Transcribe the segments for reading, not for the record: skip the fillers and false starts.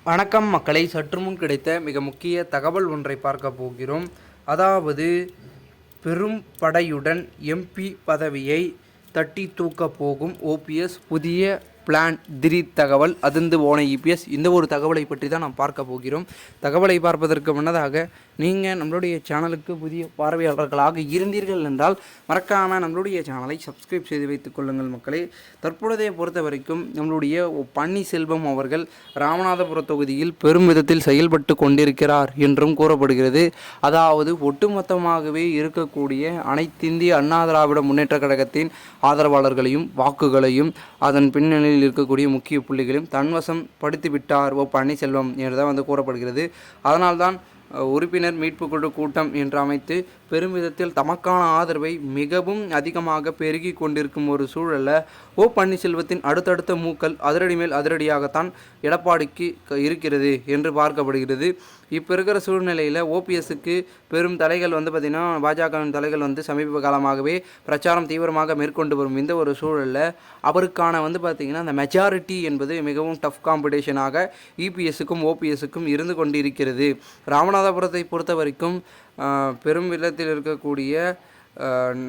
வணக்கம் மக்களை, சற்று முன் கிடைத்த மிக முக்கிய தகவல் ஒன்றை பார்க்க போகிறோம். அதாவது பெரும் படையுடன் எம்பி பதவியை தட்டி தூக்க போகும் ஓபிஎஸ், புதிய பிளான், திடீர் தகவல், அதிர்ந்து போன இபிஎஸ். இந்த ஒரு தகவலை பற்றி தான் நாம் பார்க்க போகிறோம். தகவலை பார்ப்பதற்கு முன்னதாக நீங்கள் நம்மளுடைய சேனலுக்கு புதிய பார்வையாளர்களாக இருந்தீர்கள் என்றால் மறக்காமல் நம்மளுடைய சேனலை சப்ஸ்கிரைப் செய்து வைத்துக் கொள்ளுங்கள் மக்களே. தற்பொழுதைய பொறுத்த வரைக்கும் நம்மளுடைய பன்னீர்செல்வம் அவர்கள் ராமநாதபுரம் தொகுதியில் பெரும் விதத்தில் செயல்பட்டு கொண்டிருக்கிறார் என்றும் கூறப்படுகிறது. அதாவது ஒட்டுமொத்தமாகவே இருக்கக்கூடிய அனைத்திந்திய அண்ணா திராவிட முன்னேற்ற கழகத்தின் ஆதரவாளர்களையும் வாக்குகளையும் அதன் பின்னணியில் இருக்கக்கூடிய முக்கிய புள்ளிகளையும் தன்வசம் படுத்திவிட்டார் பன்னீர்செல்வம் என்றுதான் கூறப்படுகிறது. அதனால்தான் உறுப்பினர் மீட்பு குழு கூட்டம் என்று அமைத்து பெருமிதத்தில் தமக்கான ஆதரவை மிகவும் அதிகமாக பெருகி கொண்டிருக்கும் ஒரு சூழலில் பன்னீர்செல்வத்தின் அடுத்தடுத்த மூக்கள் அதிரடி மேல் அதிரடியாகத்தான் எடப்பாடிக்கு இருக்கிறது என்று பார்க்கப்படுகிறது. இப்போ இருக்கிற சூழ்நிலையில் ஓபிஎஸ்க்கு பெரும் தலைகள் பார்த்திங்கன்னா பாஜகவின் தலைகள் சமீப காலமாகவே பிரச்சாரம் தீவிரமாக மேற்கொண்டு வரும் இந்த ஒரு சூழலில் அவருக்கான பார்த்திங்கன்னா அந்த மெஜாரிட்டி என்பது மிகவும் டஃப் காம்படிஷனாக இபிஎஸ்க்கும் ஓபிஎஸ்க்கும் இருந்து கொண்டு இருக்கிறது. ராமநாதபுரத்தை பொறுத்த வரைக்கும் பெரும் வெள்ளத்தில் இருக்கக்கூடிய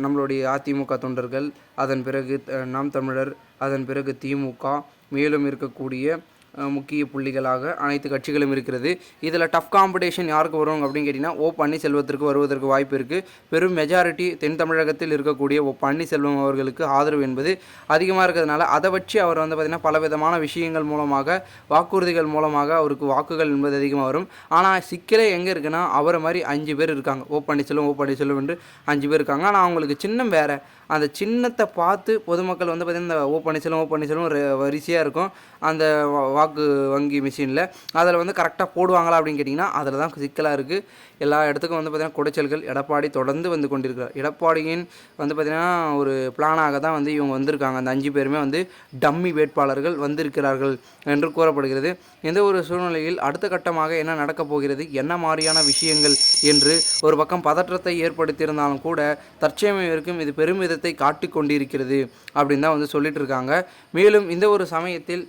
நம்மளுடைய அதிமுக தொண்டர்கள், அதன் பிறகு நாம் தமிழர், அதன் பிறகு திமுக, மேலும் இருக்கக்கூடிய முக்கிய புள்ளிகளாக அனைத்து கட்சிகளும் இருக்கிறது. இதில் டஃப் காம்படிஷன் யாருக்கு வரும் அப்படின்னு கேட்டிங்கன்னா பன்னீர்செல்வத்திற்கு வருவதற்கு வாய்ப்பு இருக்குது. பெரும் மெஜாரிட்டி தென் தமிழகத்தில் இருக்கக்கூடிய பன்னீர்செல்வம் அவர்களுக்கு ஆதரவு என்பது அதிகமாக இருக்கிறதுனால அதை வச்சு அவர் பார்த்திங்கன்னா பலவிதமான விஷயங்கள் மூலமாக, வாக்குறுதிகள் மூலமாக அவருக்கு வாக்குகள் என்பது அதிகமாக வரும். ஆனால் சிக்கலே எங்கே இருக்குன்னா, அவரை மாதிரி 5 பேர் இருக்காங்க. பன்னீர்செல்வம் என்று 5 பேர் இருக்காங்க. ஆனால் அவங்களுக்கு சின்னம் வேறு. அந்த சின்னத்தை பார்த்து பொதுமக்கள் பார்த்திங்கன்னா இந்த பன்னீர்செல்வம் வரிசையாக இருக்கும் அந்த வாக்கு வங்கி மிஷினில். அதில் கரெக்டாக போடுவாங்களா அப்படின்னு கேட்டிங்கன்னா அதில் தான் சிக்கலாக இருக்குது. எல்லா இடத்துக்கும் பார்த்திங்கன்னா குடைச்சல்கள். எடப்பாடி தொடர்ந்து கொண்டிருக்கிறார். எடப்பாடியின் பார்த்திங்கன்னா ஒரு பிளானாக தான் இவங்க வந்திருக்காங்க. அந்த 5 பேருமே டம்மி வேட்பாளர்கள் வந்திருக்கிறார்கள் என்று கூறப்படுகிறது. இந்த ஒரு சூழ்நிலையில் அடுத்த கட்டமாக என்ன நடக்கப் போகிறது, என்ன மாதிரியான விஷயங்கள் என்று ஒரு பக்கம் பதற்றத்தை ஏற்படுத்தியிருந்தாலும் கூட தற்சமயம் இது பெருமிதத்தை காட்டிக் கொண்டிருக்கிறது அப்படின்னு தான் சொல்லிட்டு இருக்காங்க. மேலும் இந்த ஒரு சமயத்தில்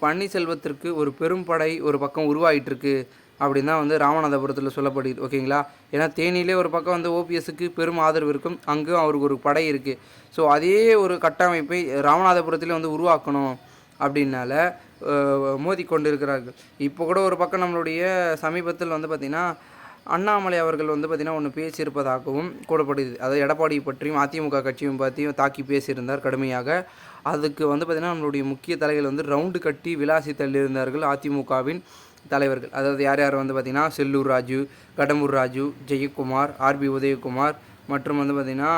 பன்னீர்செல்வத்திற்கு ஒரு பெரும் படை ஒரு பக்கம் உருவாகிட்டு இருக்கு அப்படின்னு தான் ராமநாதபுரத்தில் சொல்லப்படுது. ஓகேங்களா? ஏன்னா தேனியிலே ஒரு பக்கம் ஓபிஎஸ்க்கு பெரும் ஆதரவு இருக்கும், அங்கும் அவருக்கு ஒரு படை இருக்குது. ஸோ அதே ஒரு கட்டமைப்பை ராமநாதபுரத்திலே உருவாக்கணும் அப்படின்னால மோதி கொண்டிருக்கிறார்கள். இப்போ கூட ஒரு பக்கம் நம்மளுடைய சமீபத்தில் பார்த்திங்கன்னா அண்ணாமலை அவர்கள் பார்த்திங்கன்னா ஒன்று பேசியிருப்பதாகவும் கூறப்படுது. அதாவது எடப்பாடி பற்றியும் அதிமுக கட்சியும் பற்றியும் தாக்கி பேசியிருந்தார் கடுமையாக. அதுக்கு பார்த்திங்கன்னா நம்மளுடைய முக்கிய தலைகள் ரவுண்டு கட்டி விளாசி தள்ளியிருந்தார்கள் அதிமுகவின் தலைவர்கள். அதாவது யார் யார் பார்த்திங்கன்னா செல்லூர் ராஜு, கடம்பூர் ராஜு, ஜெயக்குமார், ஆர்பி உதயகுமார் மற்றும் பார்த்திங்கன்னா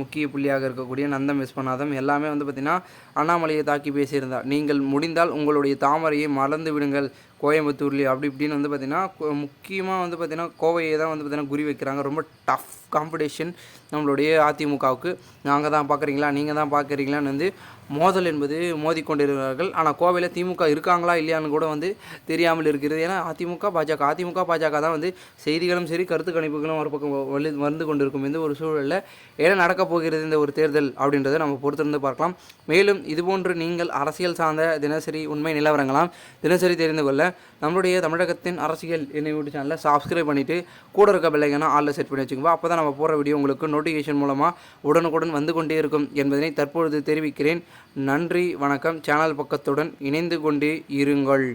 முக்கிய புள்ளியாக இருக்கக்கூடிய நந்தம் விஸ்வநாதம் எல்லாமே பார்த்திங்கன்னா அண்ணாமலையை தாக்கி பேசியிருந்தார். நீங்கள் முடிந்தால் உங்களுடைய தாமரையை மறந்து விடுங்கள் கோயம்புத்தூர்லேயே அப்படி இப்படின்னு பார்த்திங்கன்னா முக்கியமாக பார்த்திங்கன்னா கோவையை தான் பார்த்திங்கன்னா குறி வைக்கிறாங்க. ரொம்ப டஃப் காம்படிஷன் நம்மளுடைய அதிமுகவுக்கு. நாங்கள் தான் பார்க்குறீங்களா, நீங்கள் தான் பார்க்குறீங்களான்னு மோதல் என்பது மோதிக்கொண்டிருக்கிறார்கள். ஆனால் கோவையில் திமுக இருக்காங்களா இல்லையான்னு கூட தெரியாமல் இருக்கிறது. ஏன்னா அதிமுக பாஜக தான் செய்திகளும் சரி கருத்து கணிப்புகளும் ஒரு பக்கம் வந்து கொண்டிருக்கும் இந்த ஒரு சூழலில் என்ன நடக்கப் போகிறது இந்த ஒரு தேர்தல் அப்படின்றத நம்ம பொறுத்திருந்து பார்க்கலாம். மேலும் இதுபோன்று நீங்கள் அரசியல் சார்ந்த தினசரி உண்மை நிலவரங்களாம் தினசரி தெரிந்து கொள்ள நம்மளுடைய தமிழகத்தின் அரசியல் யூடியூப் சேனலில் சப்ஸ்கிரைப் பண்ணிவிட்டு கூட இருக்க பெல்லைக்கான ஆளில் செட் பண்ணி வச்சுக்கோங்க. அப்போ தான் நம்ம போகிற வீடியோ உங்களுக்கு நோட்டிஃபிகேஷன் மூலமாக உடனுக்குடன் வந்து கொண்டே இருக்கும் என்பதனை தற்பொழுது தெரிவிக்கிறேன். நன்றி, வணக்கம். சேனல் பக்கத்துடன் இணைந்து கொண்டே இருங்கள்.